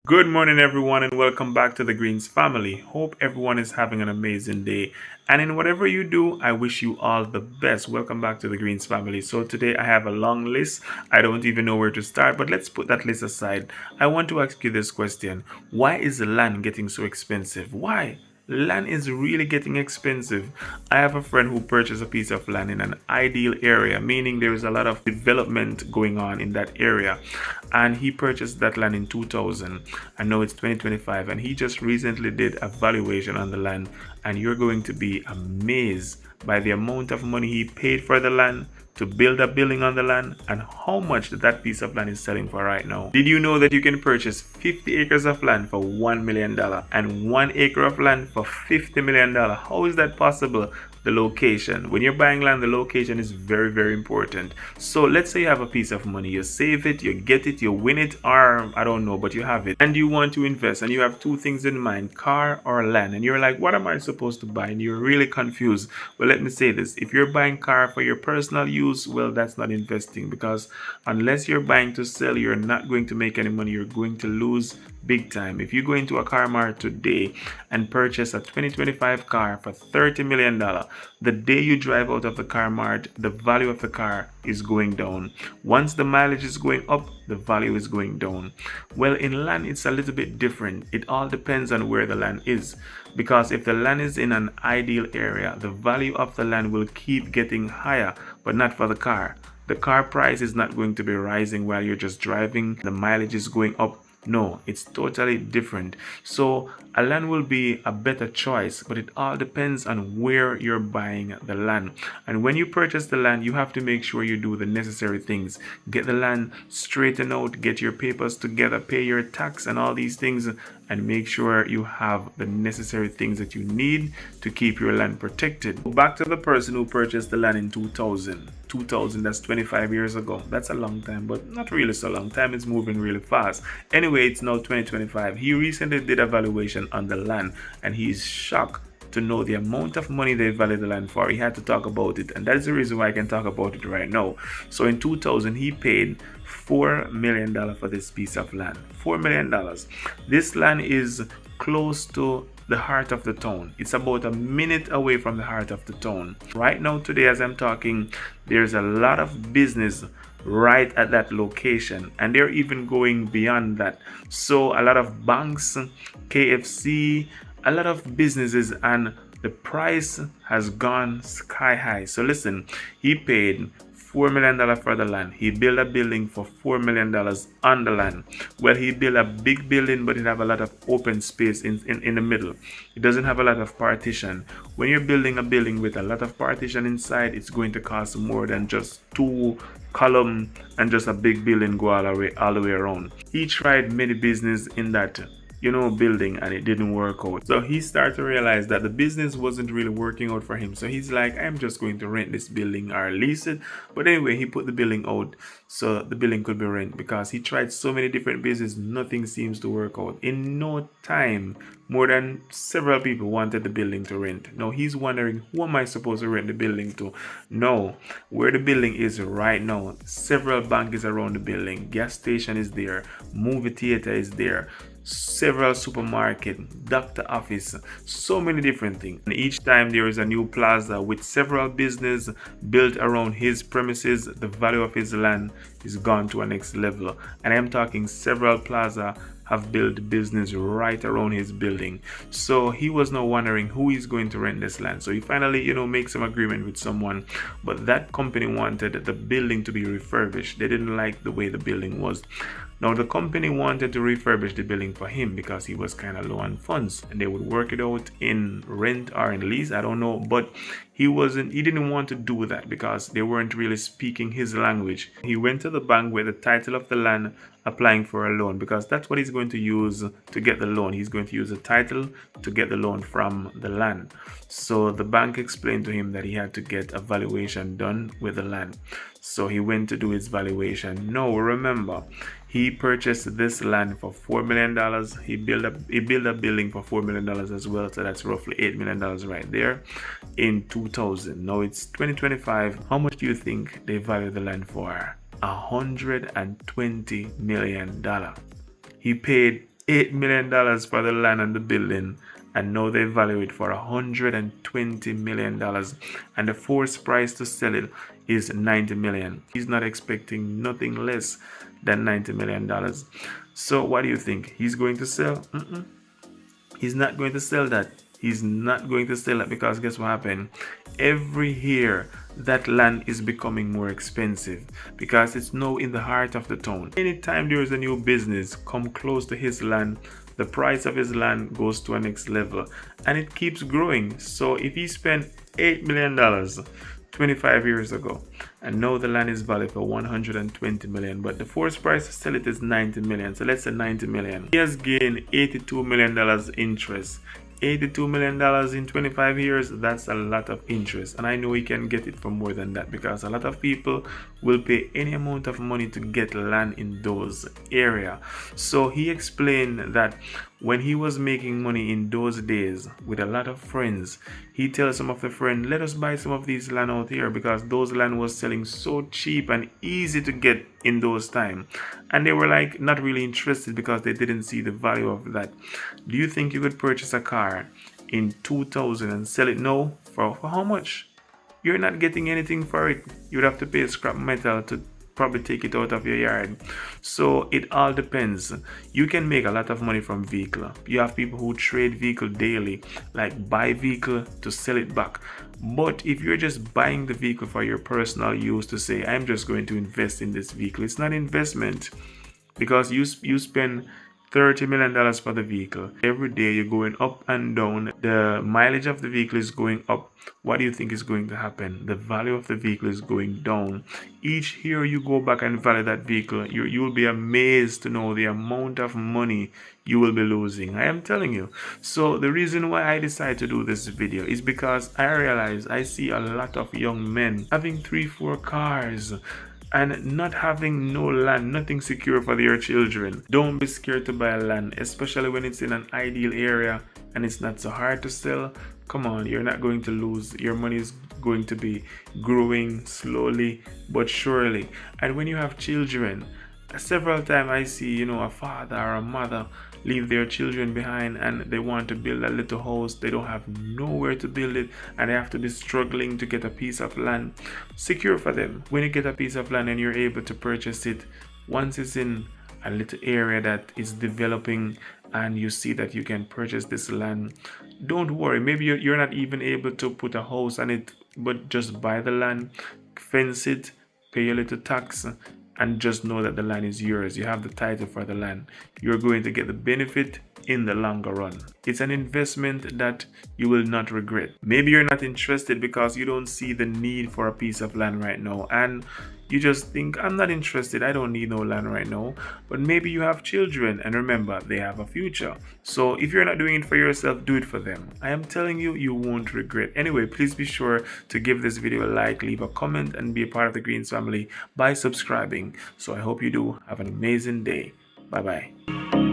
Good morning, everyone, and welcome back to the Greens family. Hope everyone is having an amazing day. And in whatever you do, I wish you all the best. Welcome back to the Greens family. So, today I have a long list. I don't even know where to start, but let's put that list aside. I want to ask you this question. Why is the land getting so expensive? Why? Land is really getting expensive. I have a friend who purchased a piece of land in an ideal area, meaning there is a lot of development going on in that area. And he purchased that land in 2000. I know it's 2025, and he just recently did a valuation on the land. And you're going to be amazed by the amount of money he paid for the land to build a building on the land and how much that piece of land is selling for right now. Did you know that you can purchase 50 acres of land for $1 million and 1 acre of land for $50 million? How is that possible? The location. When you're buying land, the location is very, very important. So let's say you have a piece of money, you save it, you get it, you win it, or I don't know, but you have it, and you want to invest, and you have two things in mind, car or land, and you're like, what am I supposed to buy? And you're really confused. Well, let me say this. If you're buying car for your personal use, well, that's not investing, because unless you're buying to sell, you're not going to make any money. You're going to lose big time. If you go into a car mart today and purchase a 2025 car for $30 million, the day you drive out of the car mart, the value of the car is going down. Once the mileage is going up, the value is going down. Well, in land, it's a little bit different. It all depends on where the land is. Because if the land is in an ideal area, the value of the land will keep getting higher, but not for the car. The car price is not going to be rising while you're just driving. The mileage is going up. No, it's totally different. So a land will be a better choice, but it all depends on where you're buying the land. And when you purchase the land, you have to make sure you do the necessary things. Get the land straightened out, get your papers together, pay your tax and all these things, and make sure you have the necessary things that you need to keep your land protected. Back to the person who purchased the land in 2000. 2000, that's 25 years ago. That's a long time, but not really so long. Time is moving really fast. Anyway, it's now 2025. He recently did a valuation on the land, and he's shocked to know the amount of money they value the land for. He had to talk about it, and that's the reason why I can talk about it right now. So in 2000, he paid $4 million for this piece of land. $4 million. This land is close to the heart of the town. It's about a minute away from the heart of the town. Right now, today, as I'm talking, there's a lot of business right at that location, and they're even going beyond that. So a lot of banks, KFC, a lot of businesses, and the price has gone sky high. So listen, he paid $4 million for the land. He built a building for $4 million on the land. Well, he built a big building, but it have a lot of open space in the middle. It doesn't have a lot of partition. When you're building a building with a lot of partition inside, it's going to cost more than just two column and just a big building go all the way around. He tried many business in that building, and it didn't work out. So he started to realize that the business wasn't really working out for him. So he's like, I'm just going to rent this building or lease it. But anyway, he put the building out so the building could be rent, because he tried so many different businesses, nothing seems to work out. In no time, more than several people wanted the building to rent. Now he's wondering, who am I supposed to rent the building to? No, where the building is right now, several banks around the building, gas station is there, movie theater is there, several supermarket, doctor office, so many different things. And each time there is a new plaza with several business built around his premises, the value of his land is gone to a next level. And I'm talking several plaza have built business right around his building. So he was now wondering who is going to rent this land. So he finally, makes some agreement with someone, but that company wanted the building to be refurbished. They didn't like the way the building was. Now the company wanted to refurbish the building for him because he was kind of low on funds, and they would work it out in rent or in lease, I don't know, but he didn't want to do that because they weren't really speaking his language. He went to the bank with the title of the land, applying for a loan, because that's what he's going to use to get the loan. He's going to use the title to get the loan from the land. So the bank explained to him that he had to get a valuation done with the land. So he went to do his valuation. Now remember, he purchased this land for $4 million. He built a building for $4 million as well. So that's roughly $8 million right there in 2000. Now it's 2025. How much do you think they value the land for? $120 million. He paid $8 million for the land and the building, and now they value it for $120 million, and the forced price to sell it is $90 million. He's not expecting nothing less than $90 million. So what do you think? He's going to sell? He's not going to sell that. He's not going to sell that, because guess what happened? Every year that land is becoming more expensive because it's now in the heart of the town. Anytime there is a new business come close to his land, the price of his land goes to a next level, and it keeps growing. So if he spent $8 million 25 years ago, and now the land is valued for $120 million, but the forced price to sell it is $90 million. So let's say $90 million. He has gained $82 million interest. $82 million in 25 years, that's a lot of interest, and I know he can get it for more than that, because a lot of people will pay any amount of money to get land in those areas. So he explained that when he was making money in those days with a lot of friends, he tells some of the friends, let us buy some of these land out here, because those land was selling so cheap and easy to get in those time, and they were like not really interested because they didn't see the value of that. Do you think you could purchase a car in 2000 and sell it now for how much? You're not getting anything for it. You'd have to pay scrap metal to probably take it out of your yard. So it all depends. You can make a lot of money from vehicle. You have people who trade vehicle daily, like buy vehicle to sell it back. But if you're just buying the vehicle for your personal use, to say I'm just going to invest in this vehicle, it's not investment, because you spend $30 million for the vehicle. Every day you're going up and down. The mileage of the vehicle is going up. What do you think is going to happen? The value of the vehicle is going down. Each year you go back and value that vehicle, you will be amazed to know the amount of money you will be losing. I am telling you. So the reason why I decided to do this video is because I realize I see a lot of young men having 3-4 cars and not having no land, nothing secure for their children. Don't be scared to buy land, especially when it's in an ideal area and it's not so hard to sell. Come on, you're not going to lose. Your money is going to be growing slowly but surely. And when you have children, several times I see, a father or a mother leave their children behind, and they want to build a little house. They don't have nowhere to build it, and they have to be struggling to get a piece of land secure for them. When you get a piece of land and you're able to purchase it, once it's in a little area that is developing and you see that you can purchase this land, don't worry. Maybe you're not even able to put a house on it, but just buy the land, fence it, pay a little tax, and just know that the land is yours. You have the title for the land. You're going to get the benefit in the longer run. It's an investment that you will not regret. Maybe you're not interested because you don't see the need for a piece of land right now, and you just think, I'm not interested, I don't need no land right now. But maybe you have children, and remember, they have a future. So if you're not doing it for yourself, do it for them. I am telling you, you won't regret. Anyway, please be sure to give this video a like, leave a comment, and be a part of the Greens family by subscribing. So I hope you do. Have an amazing day. Bye bye.